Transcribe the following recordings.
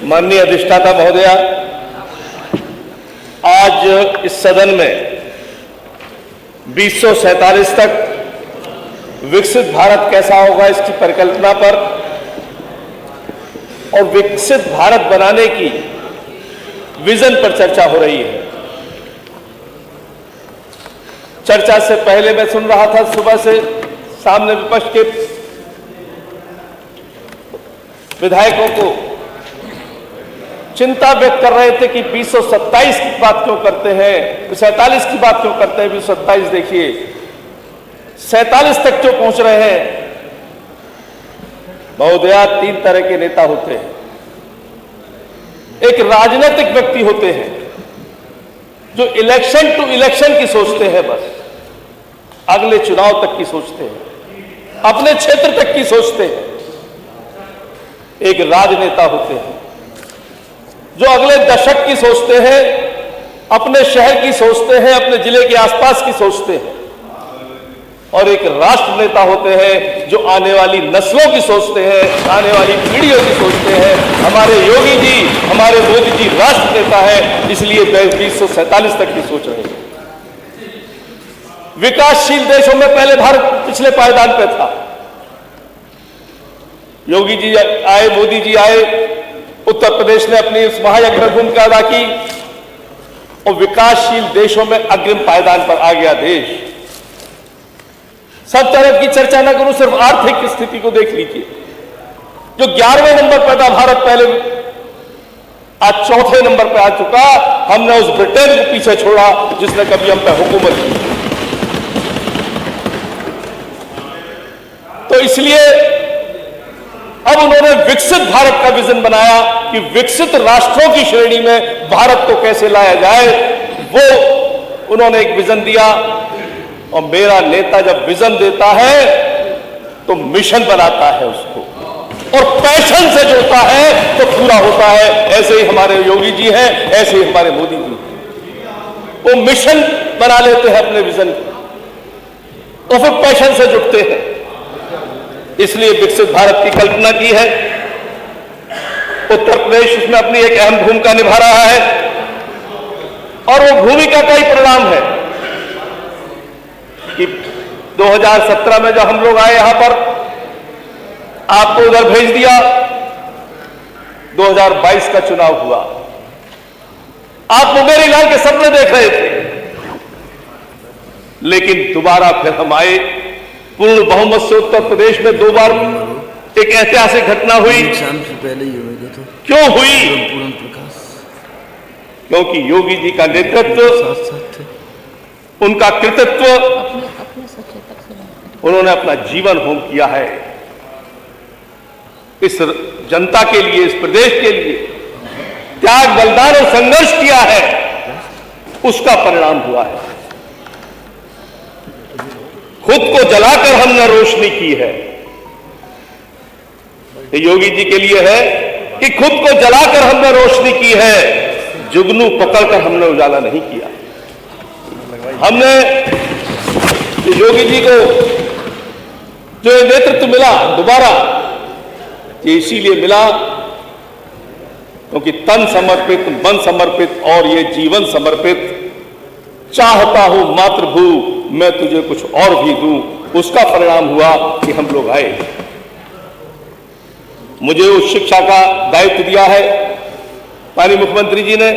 माननीय अधिष्ठाता महोदया, आज इस सदन में 2047 तक विकसित भारत कैसा होगा इसकी परिकल्पना पर और विकसित भारत बनाने की विजन पर चर्चा हो रही है। चर्चा से पहले मैं सुन रहा था सुबह से सामने विपक्ष के विधायकों को चिंता व्यक्त कर रहे थे कि 2027 की बात क्यों करते हैं, 47 की बात क्यों करते हैं। 2027 देखिए 47 तक क्यों पहुंच रहे हैं। महोदया, 3 तरह के नेता होते हैं। एक राजनीतिक व्यक्ति होते हैं जो इलेक्शन टू इलेक्शन की सोचते हैं, बस अगले चुनाव तक की सोचते हैं, अपने क्षेत्र तक की सोचते हैं। एक राजनेता होते हैं जो अगले दशक की सोचते हैं, अपने शहर की सोचते हैं, अपने जिले के आसपास की सोचते हैं। और एक राष्ट्र नेता होते हैं जो आने वाली नस्लों की सोचते हैं, आने वाली पीढ़ियों की सोचते हैं। हमारे योगी जी, हमारे मोदी जी राष्ट्र नेता है, इसलिए 2047 तक की सोच रहे हैं। विकासशील देशों में पहले भारत पिछले पायदान पे था। योगी जी आए, मोदी जी आए, उत्तर प्रदेश ने अपनी उस महायज्ञ भूमिका अदा की और विकासशील देशों में अग्रिम पायदान पर आ गया देश। सब तरफ की चर्चा न करूं, सिर्फ आर्थिक स्थिति को देख लीजिए। जो 11वें नंबर पर था भारत पहले, आज 4थे नंबर पर आ चुका। हमने उस ब्रिटेन को पीछे छोड़ा जिसने कभी हम पर हुकूमत की। तो इसलिए अब उन्होंने विकसित भारत का विजन बनाया कि विकसित राष्ट्रों की श्रेणी में भारत को कैसे लाया जाए, वो उन्होंने एक विजन दिया। और मेरा नेता जब विजन देता है तो मिशन बनाता है उसको, और पैशन से जोड़ता है तो पूरा होता है। ऐसे ही हमारे योगी जी हैं, ऐसे ही हमारे मोदी जी, वो मिशन बना लेते हैं अपने विजन को और फिर पैशन से जुड़ते हैं। इसलिए विकसित भारत की कल्पना की है। उत्तर प्रदेश उसमें अपनी एक अहम भूमिका निभा रहा है और वो भूमिका का ही परिणाम है कि 2017 में जब हम लोग आए यहां पर, आपको उधर भेज दिया, 2022 का चुनाव हुआ। आप मुंगेरी लाल के सपने देख रहे थे, लेकिन दोबारा फिर हम आए। पूर्ण बहुमत से उत्तर प्रदेश में 2 बार एक ऐतिहासिक घटना हुई। क्यों हुई? क्योंकि योगी जी का नेतृत्व, उनका कृतित्व, उन्होंने अपना जीवन होम किया है इस जनता के लिए, इस प्रदेश के लिए त्याग, बलिदान और संघर्ष किया है, उसका परिणाम हुआ है। खुद को जलाकर हमने रोशनी की है। ये योगी जी के लिए है कि खुद को जलाकर हमने रोशनी की है, जुगनू पकड़कर हमने उजाला नहीं किया। हमने योगी जी को जो नेतृत्व मिला दोबारा, ये इसीलिए मिला क्योंकि तन समर्पित, मन समर्पित और ये जीवन समर्पित, चाहता हूं मातृभू मैं तुझे कुछ और भी दूं, उसका परिणाम हुआ कि हम लोग आए। मुझे उस शिक्षा का दायित्व दिया है माननीय मुख्यमंत्री जी ने,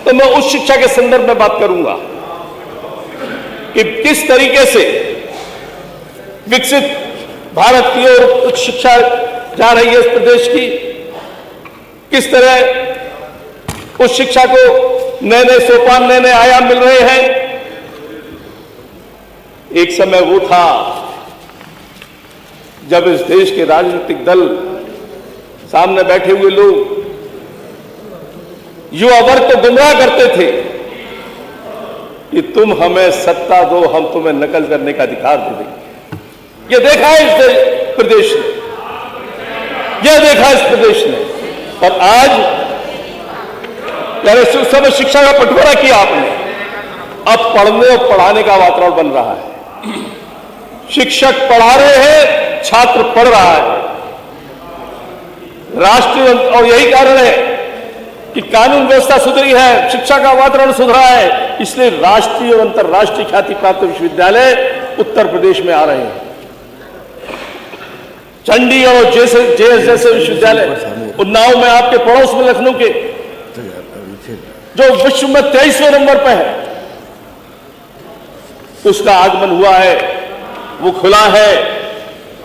तो मैं उस शिक्षा के संदर्भ में बात करूंगा कि किस तरीके से विकसित भारत की ओर उच्च शिक्षा जा रही है इस प्रदेश की, किस तरह उस शिक्षा को नए नए सोपान, नए नए आयाम मिल रहे हैं। एक समय वो था जब इस देश के राजनीतिक दल, सामने बैठे हुए लोग युवा वर्ग को गुमराह करते थे कि तुम हमें सत्ता दो, हम तुम्हें नकल करने का अधिकार दे देंगे। ये देखा है इस प्रदेश ने, यह देखा इस प्रदेश ने। और आज उस समय शिक्षा का बंटवारा किया आपने, अब पढ़ने और पढ़ाने का वातावरण बन रहा है। शिक्षक पढ़ा रहे हैं, छात्र पढ़ रहा है। राष्ट्रीय, और यही कारण है कि कानून व्यवस्था सुधरी है, शिक्षा का वातावरण सुधरा है, इसलिए राष्ट्रीय और अंतर्राष्ट्रीय ख्याति प्राप्त विश्वविद्यालय उत्तर प्रदेश में आ रहे हैं। चंडीगढ़ और जेएस जैसे विश्वविद्यालय, उन्नाव में आपके पड़ोस में लखनऊ के, जो विश्व में 23वें नंबर पर है, उसका आगमन हुआ है, वो खुला है,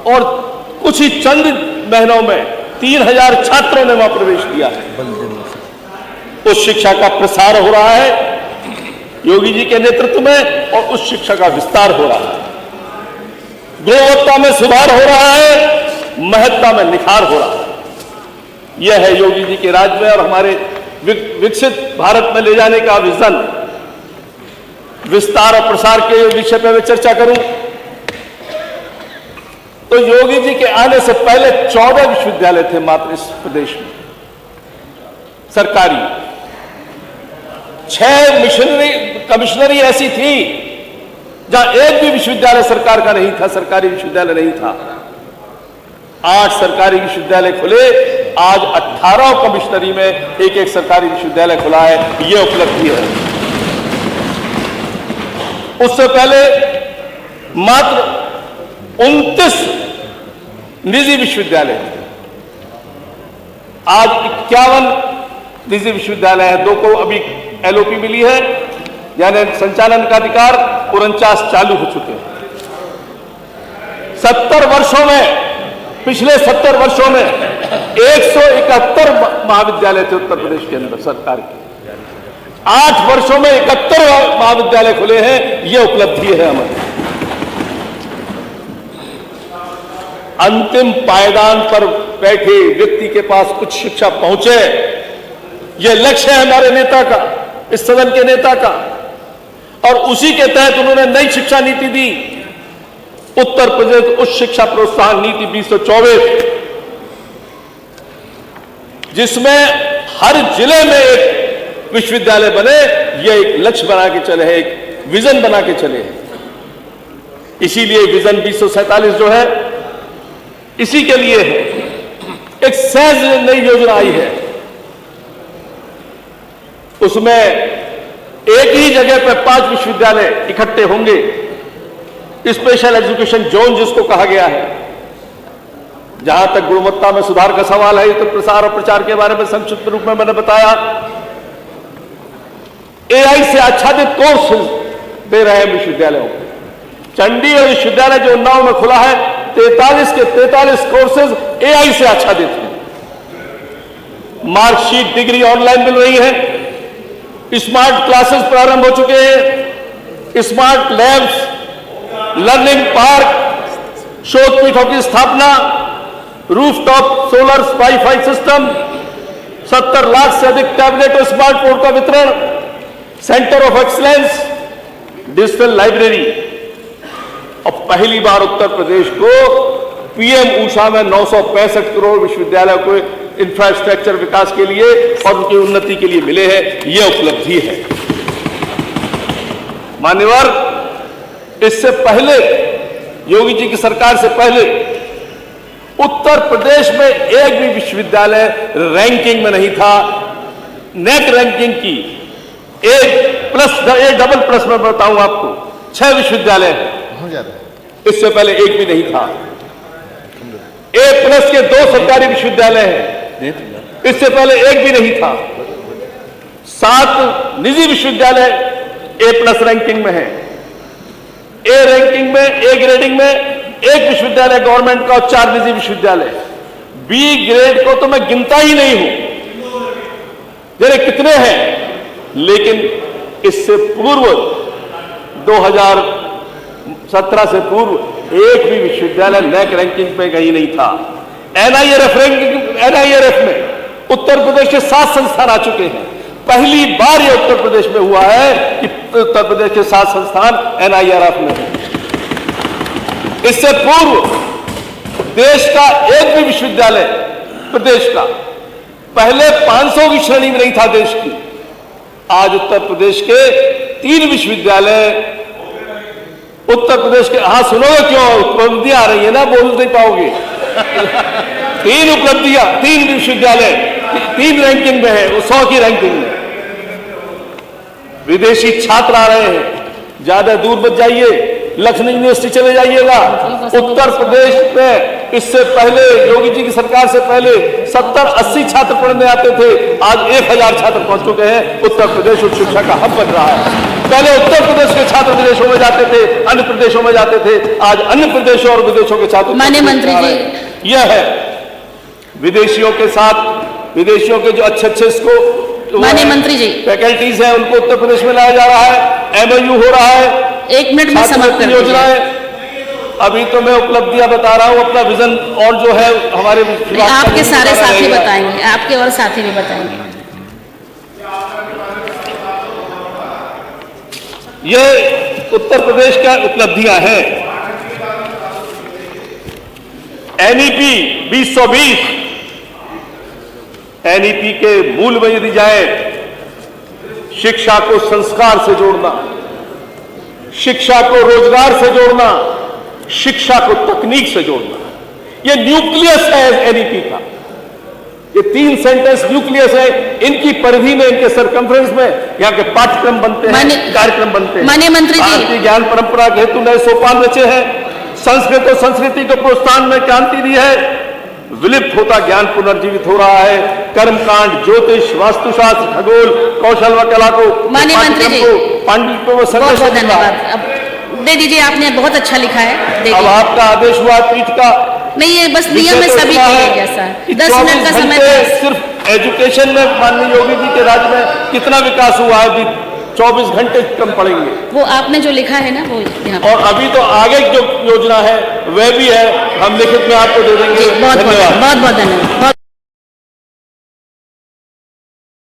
और कुछ ही चंद महीनों में 3000 छात्रों ने वहां प्रवेश किया है। उस शिक्षा का प्रसार हो रहा है योगी जी के नेतृत्व में, और उस शिक्षा का विस्तार हो रहा है, गुणवत्ता में सुधार हो रहा है, महत्ता में निखार हो रहा है। यह है योगी जी के राज में और हमारे विकसित भारत में ले जाने का विजन। विस्तार और प्रसार के विषय पर मैं चर्चा करूं तो योगी जी के आने से पहले 14 विश्वविद्यालय थे मात्र इस प्रदेश में सरकारी। 6 मिशनरी कमिश्नरी ऐसी थी जहां एक भी विश्वविद्यालय सरकार का नहीं था, सरकारी विश्वविद्यालय नहीं था। 8 सरकारी विश्वविद्यालय खुले, आज 18 कमिश्नरी में एक सरकारी विश्वविद्यालय खुला है। यह उपलब्धि है। उससे पहले मात्र 29 निजी विश्वविद्यालय थे, आज 51 निजी विश्वविद्यालय है। 2 को अभी एलओपी मिली है, यानी संचालन का अधिकार, 49 चालू हो चुके हैं। 70 वर्षों में, पिछले 70 वर्षों में 171 महाविद्यालय थे उत्तर प्रदेश के अंदर सरकार के। 8 वर्षों में 71 महाविद्यालय खुले हैं। यह उपलब्धि है हमारी। अंतिम पायदान पर बैठे व्यक्ति के पास कुछ शिक्षा पहुंचे, यह लक्ष्य है हमारे नेता का, इस सदन के नेता का, और उसी के तहत उन्होंने नई शिक्षा नीति दी, उत्तर प्रदेश उच्च शिक्षा प्रोत्साहन नीति 2024, जिसमें हर जिले में एक विश्वविद्यालय बने। यह एक लक्ष्य बना के चले हैं, एक विजन बना के चले हैं। इसीलिए विजन 2047 जो है, इसी के लिए है। एक सहज नई योजना आई है, उसमें एक ही जगह पर 5 विश्वविद्यालय इकट्ठे होंगे। स्पेशल एजुकेशन जोन जिसको कहा गया है। जहां तक गुणवत्ता में सुधार का सवाल है, तो प्रसार और प्रचार के बारे में संक्षिप्त रूप में मैंने बताया। एआई से आच्छादित कोर्स दे रहे हैं विश्वविद्यालयों को। चंडीगढ़ विश्वविद्यालय जो उन्नाव में खुला है, 43 के 43 कोर्सेज एआई से आच्छादित हैं। मार्कशीट डिग्री ऑनलाइन मिल रही है। स्मार्ट क्लासेस प्रारंभ हो चुके हैं। स्मार्ट लैब्स, लर्निंग पार्क, शोधपीठों की स्थापना, rooftop solar wifi system, 70 lakh से अधिक टैबलेट और स्मार्टफोन का वितरण, centre of excellence, digital library. और पहली बार उत्तर प्रदेश को पीएम ऊषा में 965 करोड़ विश्वविद्यालय को इंफ्रास्ट्रक्चर विकास के लिए और उनकी उन्नति के लिए मिले हैं। यह उपलब्धि है। मान्यवर, इससे पहले योगी जी की सरकार से पहले उत्तर प्रदेश में एक भी विश्वविद्यालय रैंकिंग में नहीं था। नेट रैंकिंग की A+ डबल प्लस में बताऊं आपको, 6 विश्वविद्यालय हैं। इससे पहले एक भी नहीं था। A+ के 2 सरकारी विश्वविद्यालय हैं, इससे पहले एक भी नहीं था। 7 निजी विश्वविद्यालय A+ रैंकिंग में है। ए रैंकिंग में, ए ग्रेडिंग में 1 विश्वविद्यालय गवर्नमेंट का और 4 निजी विश्वविद्यालय। बी ग्रेड को तो मैं गिनता ही नहीं हूं, जरा कितने हैं। लेकिन इससे पूर्व 2017 से पूर्व एक भी विश्वविद्यालय नैक रैंकिंग पे कहीं नहीं था। एनआईआरएफ रैंकिंग, एनआईआरएफ में उत्तर प्रदेश के 7 संस्थान आ चुके हैं। पहली बार यह उत्तर प्रदेश में हुआ है कि उत्तर प्रदेश के 7 संस्थान एनआईआरएफ में हैं। इससे पूर्व देश का एक भी विश्वविद्यालय प्रदेश का पहले 500 की श्रेणी में नहीं था देश की। आज उत्तर प्रदेश के 3 विश्वविद्यालय उत्तर प्रदेश के, हाँ सुनोगे क्यों, उपलब्धियां आ रही है ना, बोल नहीं पाओगे। 3 उपलब्धियां, 3 विश्वविद्यालय 3 रैंकिंग में है, वो 100 की रैंकिंग में। विदेशी छात्र आ रहे हैं, ज्यादा दूर मत जाइए, लखनऊ यूनिवर्सिटी चले जाइएगा। उत्तर प्रदेश में इससे पहले योगी जी की सरकार से पहले 70-80 छात्र पढ़ने आते थे, आज 1000 छात्र पहुंच चुके हैं। उत्तर प्रदेश उच्च शिक्षा का हब बन रहा है। पहले उत्तर प्रदेश के छात्र विदेशों में जाते थे, अन्य प्रदेशों में जाते थे, आज अन्य प्रदेशों और विदेशों के छात्र। माननीय मंत्री जी, यह है विदेशियों के साथ, विदेशियों के जो अच्छे इसको माननीय मंत्री जी, फैकल्टीज हैं उनको उत्तर प्रदेश में लाया जा रहा है। MOU हो रहा है, 1 मिनट में समाप्त कर योजना दीजिए। है। अभी तो मैं उपलब्धियां बता रहा हूं, अपना विजन और जो है हमारे आपके सारे साथी बताएंगे, आपके और साथी भी बताएंगे। ये उत्तर प्रदेश का उपलब्धियां हैं। NEP 2020, NEP के मूल में यदि जाए, शिक्षा को संस्कार से जोड़ना, शिक्षा को रोजगार से जोड़ना, शिक्षा को तकनीक से जोड़ना, ये न्यूक्लियस है NEP का। ये 3 सेंटेंस न्यूक्लियस है। इनकी परिधि में, इनके सरकमफ्रेंस में यहाँ के पाठ्यक्रम बनते हैं, कार्यक्रम बनते हैं। माननीय मंत्री जी, भारतीय ज्ञान परंपरा के हेतु नए सोपान रचे हैं। संस्कृत और संस्कृति को प्रोत्साहन में क्रांति दी है। विलुप्त होता ज्ञान पुनर्जीवित हो रहा है। कर्मकांड, ज्योतिष, वास्तुशास्त्र, खगोल, कौशल व कला को, माननीय मंत्री जी, पांडित्य में बहुत बहुत धन्यवाद। अब दे दीजिए, आपने बहुत अच्छा लिखा है। अब आपका आदेश हुआ पीठ का, नहीं ये बस नियम में सभी के लिए जैसा 10 मिनट का समय था। सिर्फ एजुकेशन में माननीय योगी जी के राज्य में कितना विकास हुआ है, अभी 24 घंटे कम पड़ेंगे। वो आपने जो लिखा है ना, वो यहाँ और अभी तो आगे जो योजना है वह भी है, हम लिखित में आपको दे देंगे। बहुत बहुत धन्यवाद।